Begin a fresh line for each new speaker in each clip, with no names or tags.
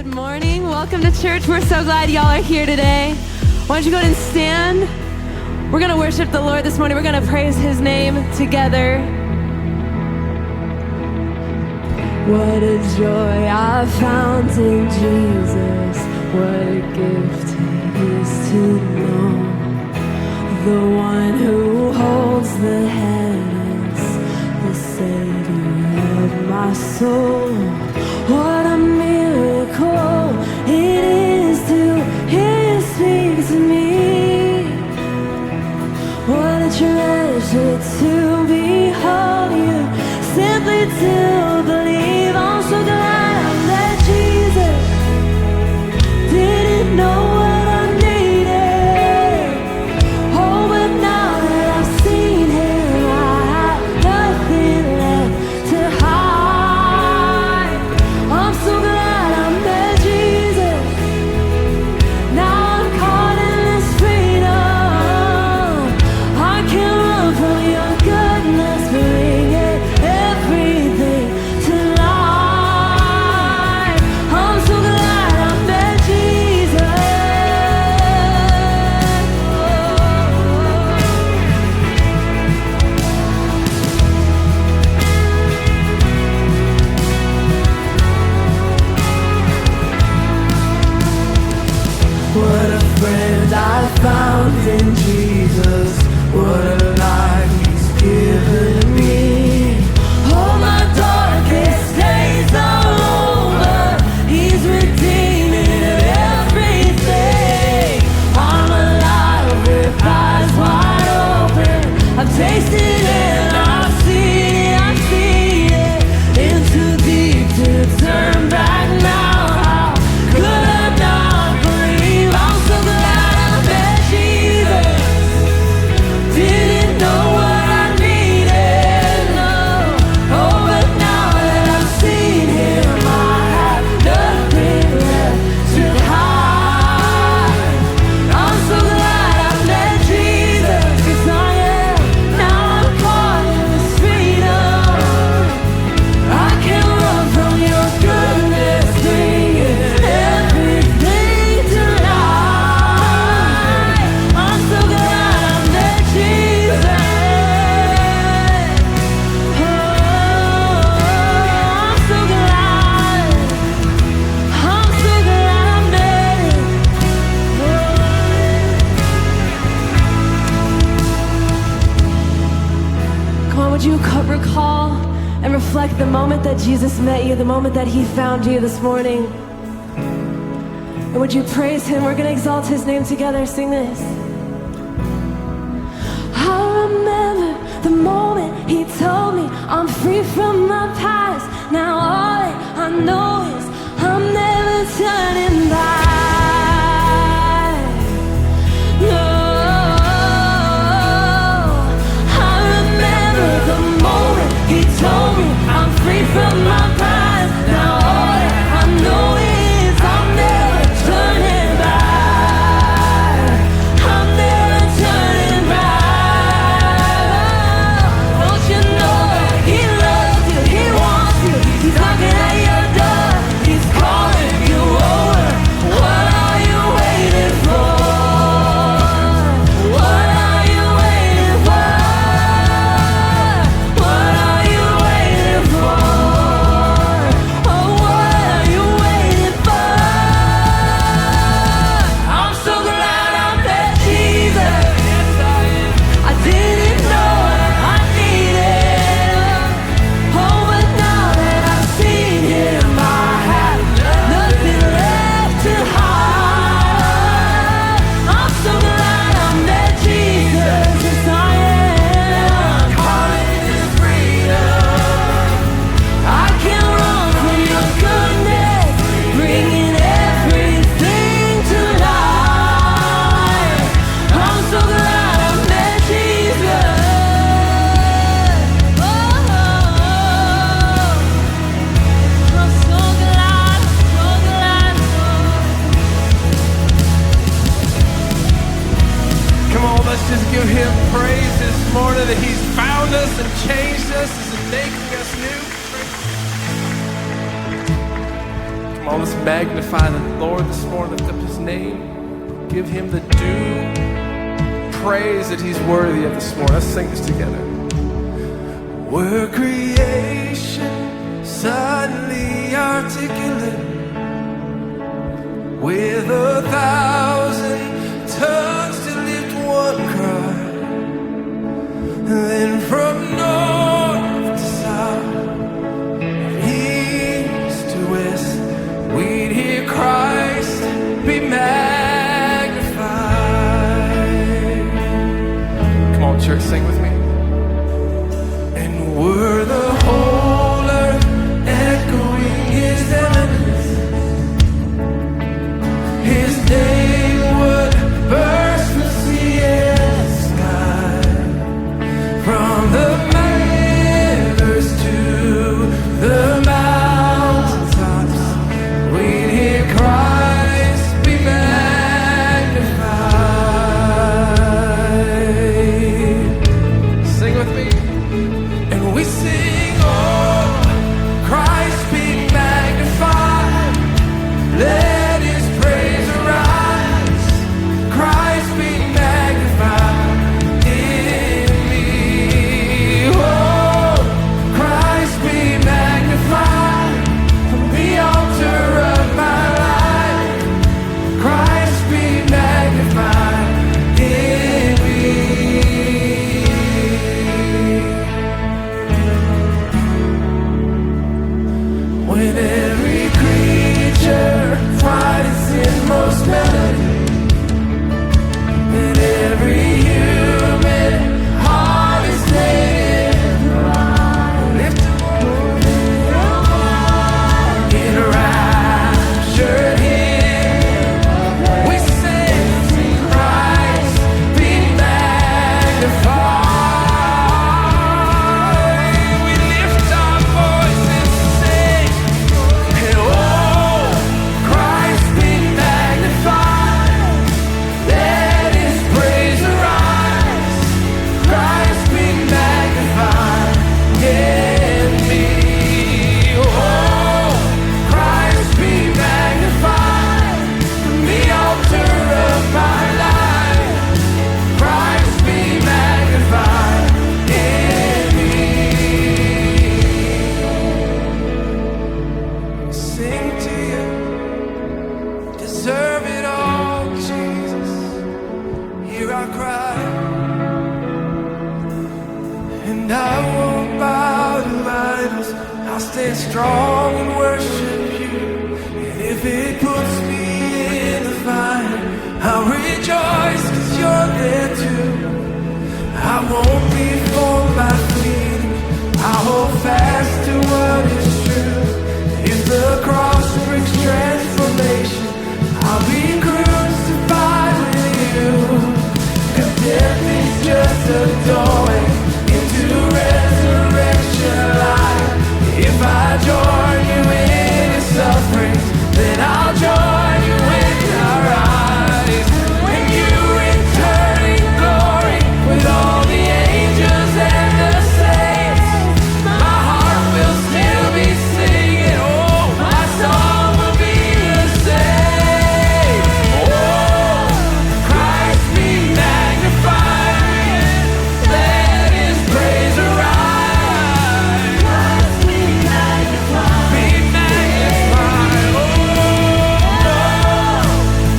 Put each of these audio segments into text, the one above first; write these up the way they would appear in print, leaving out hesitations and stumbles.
Good morning. Welcome to church. We're so glad y'all are here today. Why don't you go ahead and stand? We're going to worship the Lord this morning. We're going to praise his name together. What a joy I found in Jesus. What a gift it is to know the one who holds the heavens, the Savior of my soul. What a miracle it is to hear you speak to me. What a treasure to behold you, simply to believe. I'm so glad I met Jesus. Didn't know what I needed. Oh, but now that I've seen him, I have nothing left to hide. I'm so glad I met Jesus. Now I'm caught in this freedom. I can't run from your goodness, bringing everything to life. I'm so glad I met Jesus. What a friend I found in Jesus. What a life he's given me. All my darkest days are over. He's redeeming everything. I'm alive with eyes wide open. I've tasted it, I've seen it. In too deep to turn back now. How could I not believe? I'm so glad I met Jesus. Didn't know what I needed, no. Oh, but now that I've seen him, I have nothing left to hide. I'm so glad I met Jesus, 'cause I am. Now I'm caught in this freedom. I can't run from your goodness, bringing everything to life. I'm so glad I met Jesus. Oh, I'm so glad. I'm so glad I met him. Come on, would you recall and reflect the moment that Jesus met you, the moment that he found you this morning? And would you praise him? We're going to exalt his name together. Sing this. I remember the moment he told me I'm free from my past. Now all that I know is I'm never turning back. No, I remember the moment he told me I'm free from my past. Now all that I know is I'm never turning back. I'm never turning back. Don't you know that he loves you, he wants you, he's knocking at your door, he's calling you over. What are you waiting for? What are you waiting for? What are you waiting for? Oh, what are you waiting for? I'm so glad I met Jesus. I didn't know what I needed. Oh, but now that I've seen him, I have nothing left to hide. I'm so glad I met Jesus. Yes, I am. Caught in this freedom. I can't run from your goodness, bringing everything to life. I'm so glad I met Jesus. Oh, I'm so glad, so glad.
Come on, let's just give him praise this morning that he's found us and changed us and making us new. Come on, on, let's magnify the Lord this morning. Lift up his name. Give him the due praise that he's worthy of this morning. Let's sing this together. We're creation, suddenly articulate, with 1,000 tongues to lift one cry. Then from north to south, east to west, we'd hear Christ be magnified. Come on, church, sing with me. And we're the whole earth echoing his eminence. His name would burst the sea and sky. From the rivers to the mountaintops, we'd hear Christ be magnified. Sing with me. And we sing, oh, Christ be magnified. Let his praise arise. Christ be magnified in me. Oh, Christ be magnified from the altar of my life. Christ be magnified in me. When every creature finds its inmost melody, and every human heart is laid lift in raptured hymn, we sing, Christ be magnified. We lift our voices and sing, oh, Christ be magnified. Let his praise arise. Christ be magnified in me. Oh, Christ be magnified from the altar of my life. Christ be magnified in me. Sing to you. Deserve it all, Jesus. Hear our cry. And I won't bow to idols. I'll stand strong and worship you. And if it puts me in the fire, I'll rejoice 'cause you're there too. I won't be fooled by fleeting. I'll hold fast to what is true. If the cross brings transformation, I'll be crucified with you. 'Cause death is just a doorway into resurrection life. If I join you in your suffering, then I'll join you in your rise. And you return in glory with all the angels and the saints. My heart will still be singing. Oh, my song will be the same. Oh, Christ be magnified. Let his praise arise. Christ be magnified. Be magnified. Oh,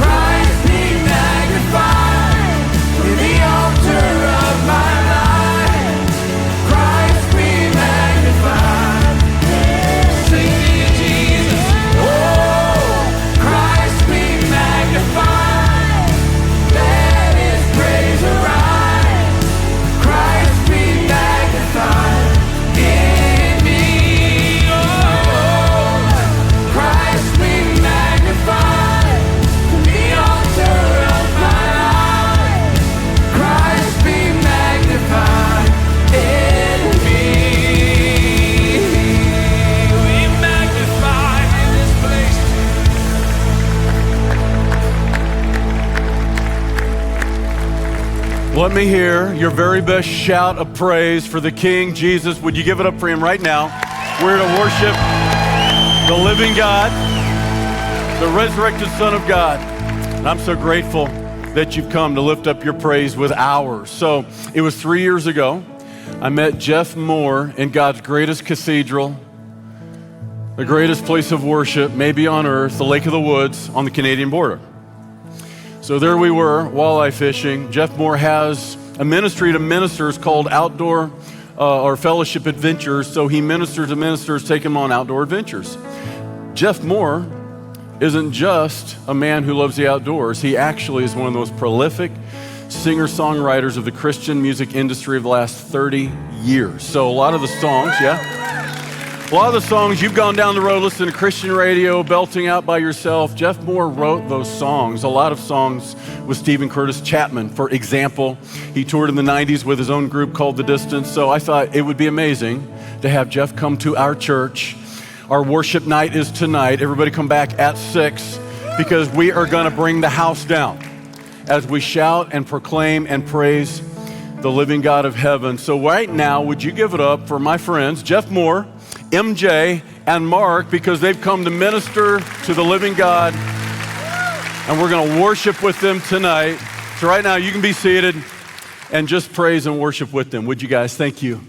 Christ be magnified in the altar of my life. Christ be magnified. Sing to you, Jesus. Oh, Christ be magnified. Let his praise arise. Christ be magnified in me. Oh, Christ be magnified from the altar of my life. Christ be magnified in me. We magnify in this place.
Let me hear your very best shout of praise for the King Jesus. Would you give it up for him right now? We're to worship the living God. the resurrected Son of God. And I'm so grateful that you've come to lift up your praise with ours. So it was 3 years ago. I met Geoff Moore in God's greatest cathedral, the greatest place of worship, maybe on earth, the Lake of the Woods on the Canadian border. So there we were, walleye fishing. Geoff Moore has a ministry to ministers called Outdoor or Fellowship Adventures. So he ministers to ministers, taking them on outdoor adventures. Geoff Moore isn't just a man who loves the outdoors. He actually is one of the most prolific singer-songwriters of the Christian music industry of the last 30 years. So a lot of the songs, a lot of the songs you've gone down the road listening to Christian radio, belting out by yourself. Geoff Moore wrote those songs. A lot of songs with Stephen Curtis Chapman, for example. He toured in the 90s with his own group called The Distance. So I thought it would be amazing to have Geoff come to our church. Our worship night is tonight. Everybody come back at 6 because we are going to bring the house down as we shout and proclaim and praise the living God of heaven. So right now, would you give it up for my friends, Geoff Moore, MJ, and Mark, because they've come to minister to the living God, and we're going to worship with them tonight. So right now, you can be seated and just praise and worship with them. Would you guys? Thank you.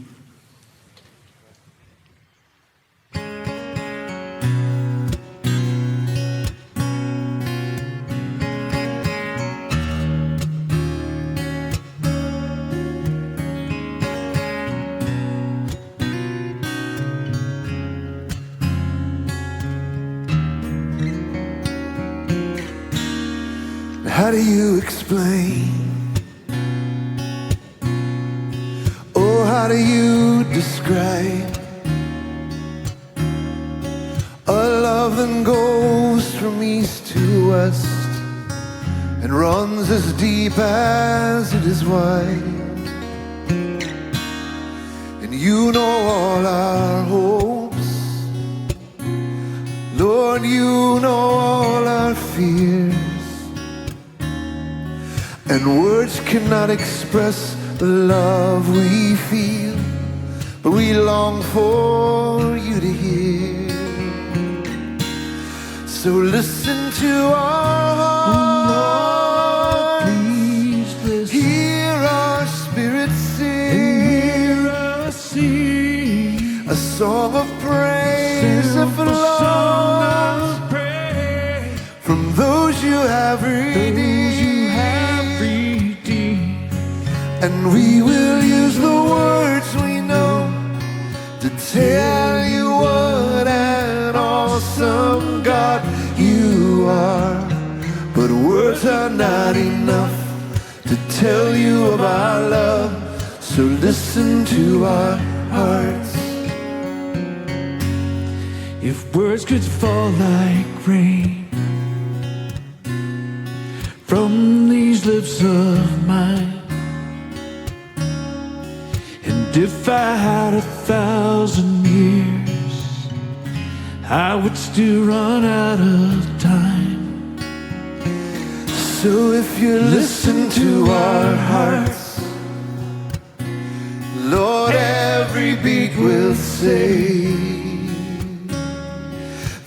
How do you explain? Oh, how do you describe a love that goes from east to west and runs as deep as it is wide? And you know all our hopes, Lord, you know all our fears. And words cannot express the love we feel, but we long for you to hear. So listen to our hearts, please listen. Hear our spirits sing, a song of praise that flows from those you have redeemed. And we will use the words we know to tell you what an awesome God you are. But words are not enough to tell you of our love. So listen to our hearts. If words could fall like rain from these lips of mine, if I had 1,000 years, I would still run out of time. So if you listen to our hearts, Lord, every beat will say,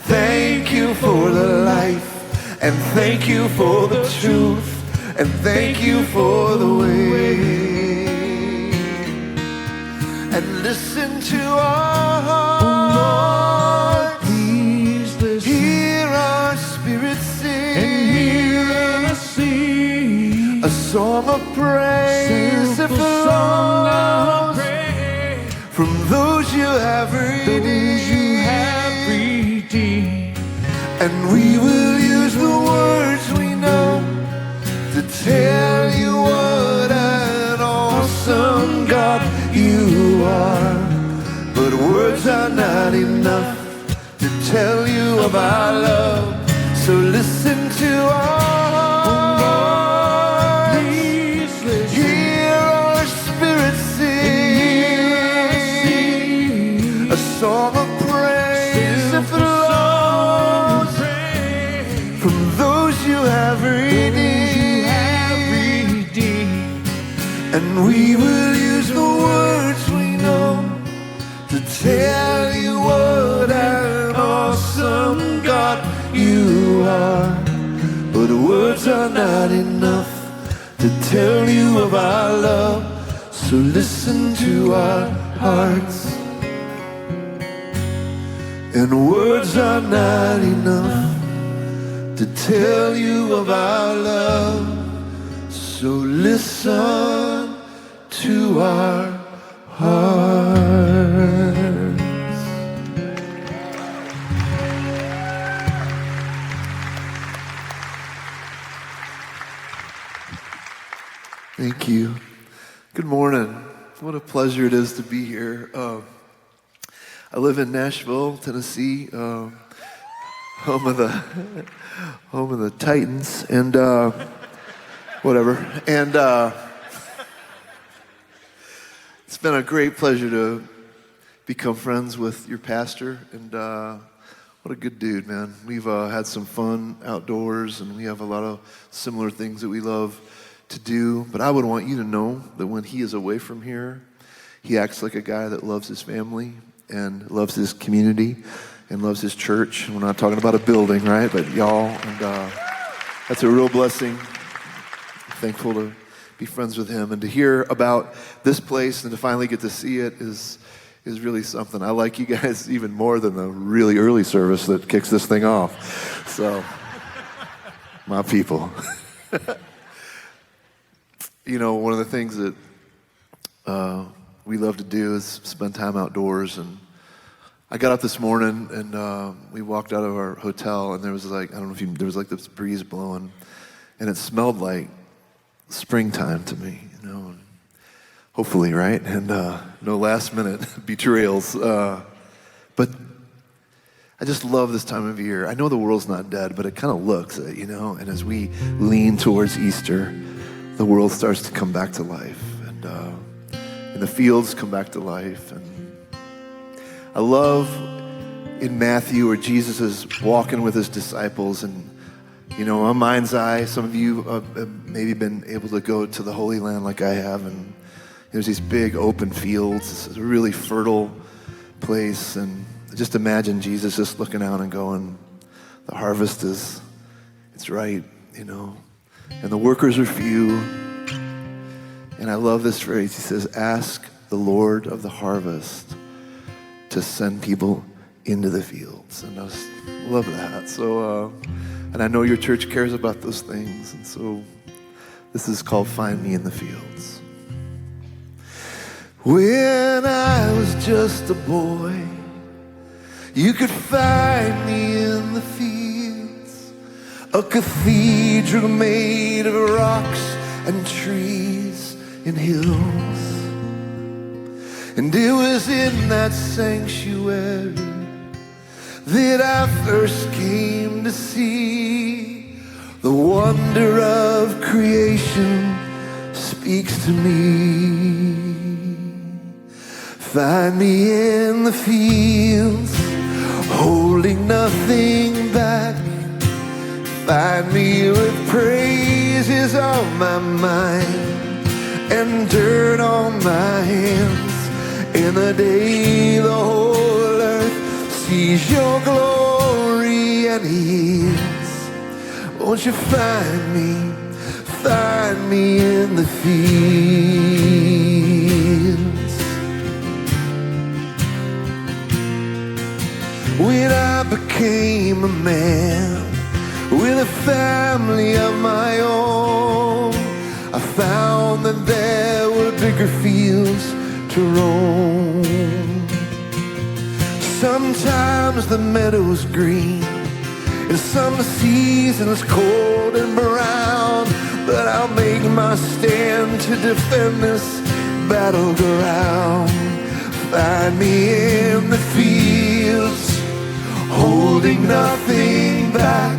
thank you for the life, and thank you for the truth, and thank you for the way. And listen to our heart. Oh Lord, please listen. Hear our spirits sing. And hear us sing. A song of praise that flows from those you have redeemed. And we will use the words we know to tell you what an awesome God you are. But words are not enough to tell you of our love. So listen to our hearts. Please listen. Hear our spirits sing. A song of praise that flows from those you have redeemed. And we will use the words we know to tell you what an awesome God you are. words are not enough to tell you of our love. So listen to our hearts. And words are not enough to tell you of our love. So listen to our hearts. Thank you. Good morning. What a pleasure it is to be here. I live in Nashville, Tennessee, home of the Titans, and whatever. And it's been a great pleasure to become friends with your pastor, and what a good dude, man. We've had some fun outdoors, and we have a lot of similar things that we love to do. But I would want you to know that when he is away from here, he acts like a guy that loves his family and loves his community and loves his church. And we're not talking about a building, right? But y'all, and that's a real blessing. I'm thankful to be friends with him and to hear about this place and to finally get to see it is really something. I like you guys even more than the really early service that kicks this thing off. So, my people. You know, one of the things that we love to do is spend time outdoors. And I got up this morning and we walked out of our hotel, and there was like, I don't know if there was like this breeze blowing, and it smelled like springtime to me, you know. And hopefully, right? And no last minute betrayals. But I just love this time of year. I know the world's not dead, but it kind of looks it, you know. And as we lean towards Easter, the world starts to come back to life, and the fields come back to life. And I love in Matthew where Jesus is walking with his disciples, and you know, on mind's eye, some of you have maybe been able to go to the Holy Land like I have, and there's these big open fields. It's a really fertile place, and just imagine Jesus just looking out and going, the harvest it's ripe, you know. And the workers are few. And I love this phrase. He says, ask the Lord of the harvest to send people into the fields. And I just love that. So, and I know your church cares about those things. And so this is called Find Me in the Fields. When I was just a boy, you could find me in the fields. A cathedral made of rocks and trees and hills. And it was in that sanctuary that I first came to see the wonder of creation speaks to me. Find me in the fields, holding nothing back. Find me with praises on my mind and dirt on my hands. In the day the whole earth sees your glory and hears. Won't you find me in the fields. When I became a man with a family of my own, I found that there were bigger fields to roam. Sometimes the meadow's green, and some seasons cold and brown, but I'll make my stand to defend this battleground. Find me in the fields, holding nothing back.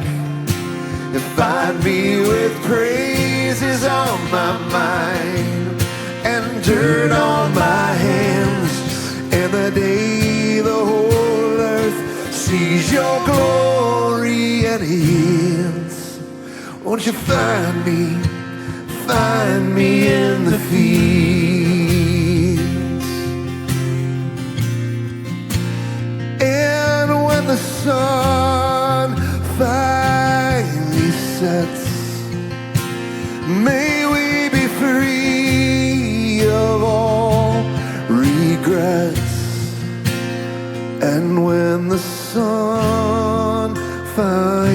And find me with praises on my mind and dirt on my hands. And the day the whole earth sees your glory and hears. Won't you find me in the fields. And when the sun finally sets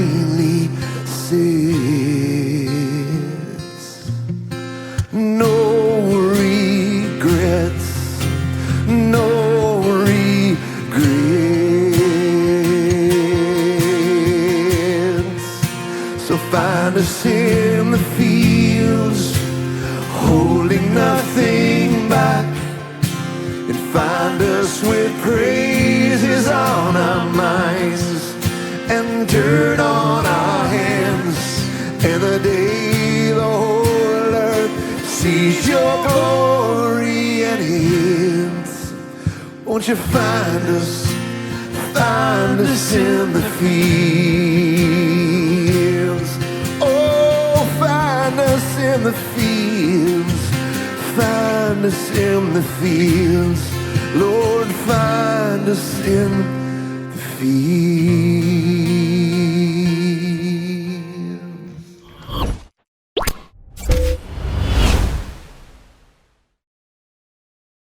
daily sins. No regrets, no regrets. So find us in the fields, holding nothing back, and find us with praises on our minds and dirt on our hands. And the day the whole earth sees your glory and ends, won't you find us in the fields. Oh, find us in the fields, find us in the fields. Lord, find us in the fields.